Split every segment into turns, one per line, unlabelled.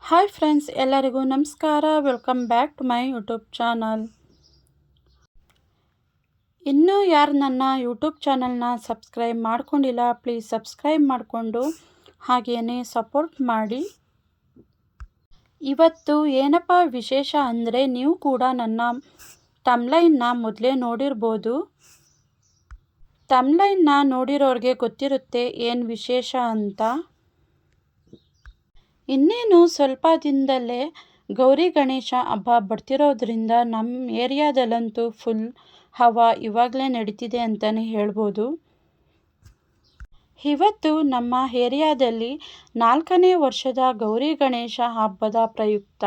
Hi friends, ಎಲ್ಲರಿಗೂ ನಮಸ್ಕಾರ. Welcome back to my YouTube channel. ಇನ್ನೂ ಯಾರು ನನ್ನ ಯೂಟ್ಯೂಬ್ ಚಾನಲ್ನ ಸಬ್ಸ್ಕ್ರೈಬ್ ಮಾಡ್ಕೊಂಡಿಲ್ಲ, ಪ್ಲೀಸ್ ಸಬ್ಸ್ಕ್ರೈಬ್ ಮಾಡಿಕೊಂಡು ಹಾಗೆಯೇ ಸಪೋರ್ಟ್ ಮಾಡಿ. ಇವತ್ತು ಏನಪ್ಪ ವಿಶೇಷ ಅಂದರೆ, ನೀವು ಕೂಡ ನನ್ನ ತಮ್ಲೈನ್ನ ಮೊದಲೇ ನೋಡಿರ್ಬೋದು. ತಮ್ಲೈನ್ನ ನೋಡಿರೋರಿಗೆ ಗೊತ್ತಿರುತ್ತೆ ಏನು ವಿಶೇಷ ಅಂತ. ಇನ್ನೇನು ಸ್ವಲ್ಪ ದಿನದಲ್ಲೇ ಗೌರಿ ಗಣೇಶ ಹಬ್ಬ ಬರ್ತಿರೋದ್ರಿಂದ ನಮ್ಮ ಏರಿಯಾದಲ್ಲಂತೂ ಫುಲ್ ಹವಾ ಇವಾಗಲೇ ನಡೀತಿದೆ ಅಂತಲೇ ಹೇಳ್ಬೋದು. ಇವತ್ತು ನಮ್ಮ ಏರಿಯಾದಲ್ಲಿ 4ನೇ ವರ್ಷದ ಗೌರಿ ಗಣೇಶ ಹಬ್ಬದ ಪ್ರಯುಕ್ತ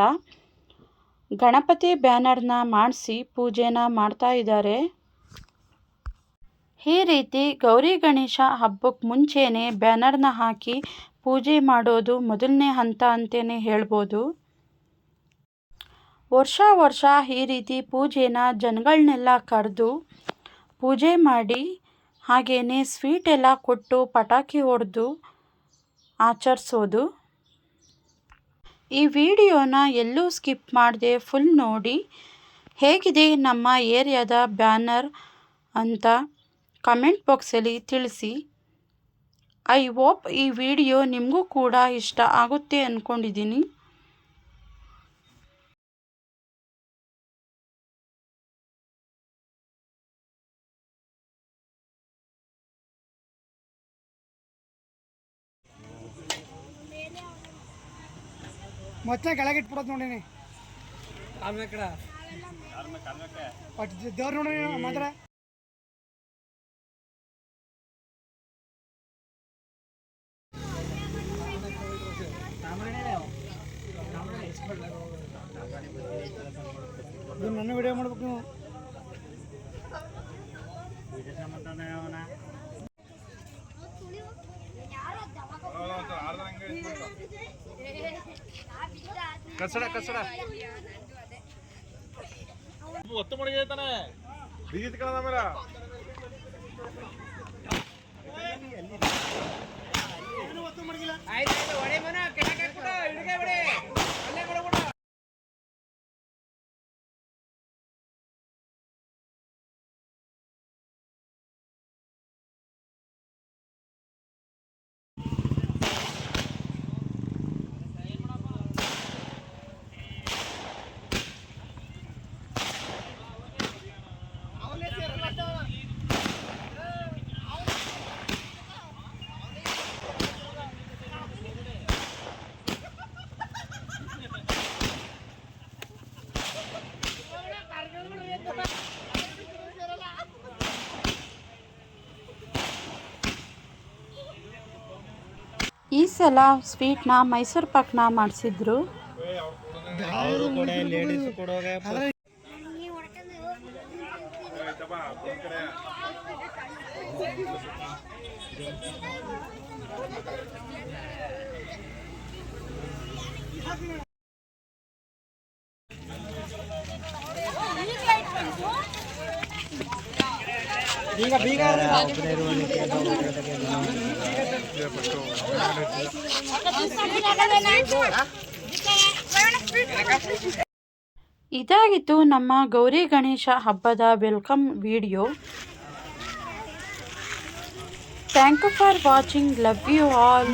ಗಣಪತಿ ಬ್ಯಾನರ್ನ ಮಾಡಿಸಿ ಪೂಜೆನ ಮಾಡ್ತಾ ಇದ್ದಾರೆ. ಈ ರೀತಿ ಗೌರಿ ಗಣೇಶ ಹಬ್ಬಕ್ಕೆ ಮುಂಚೆನೇ ಬ್ಯಾನರ್ನ ಹಾಕಿ ಪೂಜೆ ಮಾಡೋದು ಮೊದಲನೇ ಹಂತ ಅಂತಲೇ ಹೇಳ್ಬೋದು. ವರ್ಷ ಈ ರೀತಿ ಪೂಜೆನ ಜನಗಳನ್ನೆಲ್ಲ ಕರೆದು ಪೂಜೆ ಮಾಡಿ ಹಾಗೆಯೇ ಸ್ವೀಟ್ ಎಲ್ಲ ಕೊಟ್ಟು ಪಟಾಕಿ ಹೊಡೆದು ಆಚರಿಸೋದು. ಈ ವಿಡಿಯೋನ ಎಲ್ಲೂ ಸ್ಕಿಪ್ ಮಾಡದೆ ಫುಲ್ ನೋಡಿ. ಹೇಗಿದೆ ನಮ್ಮ ಏರಿಯಾದ ಬ್ಯಾನರ್ ಅಂತ ಕಮೆಂಟ್ ಬಾಕ್ಸಲ್ಲಿ ತಿಳಿಸಿ. ಐ ಹೋಪ್ ಈ ವಿಡಿಯೋ ನಿಮಗೂ ಕೂಡ ಇಷ್ಟ ಆಗುತ್ತೆ ಅಂದ್ಕೊಂಡಿದ್ದೀನಿ.
ಮತ್ತೆ ಕೆಳಗೆ ಇಟ್ಬಿಡೋದು ನೋಡಿನಿ ದೇವ್ರು ನೋಡಿ ಮಾತ್ರ. ನನ್ನ ವಿಡಿಯೋ ಮಾಡ್ಬೇಕು ನೀವು.
ಕಸಡ ಒತ್ತು ಮಡಗಿತಾನೆ ಬಿಗಿತ್ ಕಣದ ಮೇಲೆ
ಈ ಸಲ ಸ್ವೀಟ್ನ ಮೈಸೂರು ಪಾಕ್ನ ಮಾಡಿಸಿದ್ರು. ಇದಾಗಿತ್ತು ನಮ್ಮ ಗೌರಿ ಗಣೇಶ ಹಬ್ಬದ welcome video. Thank you for watching. Love you all.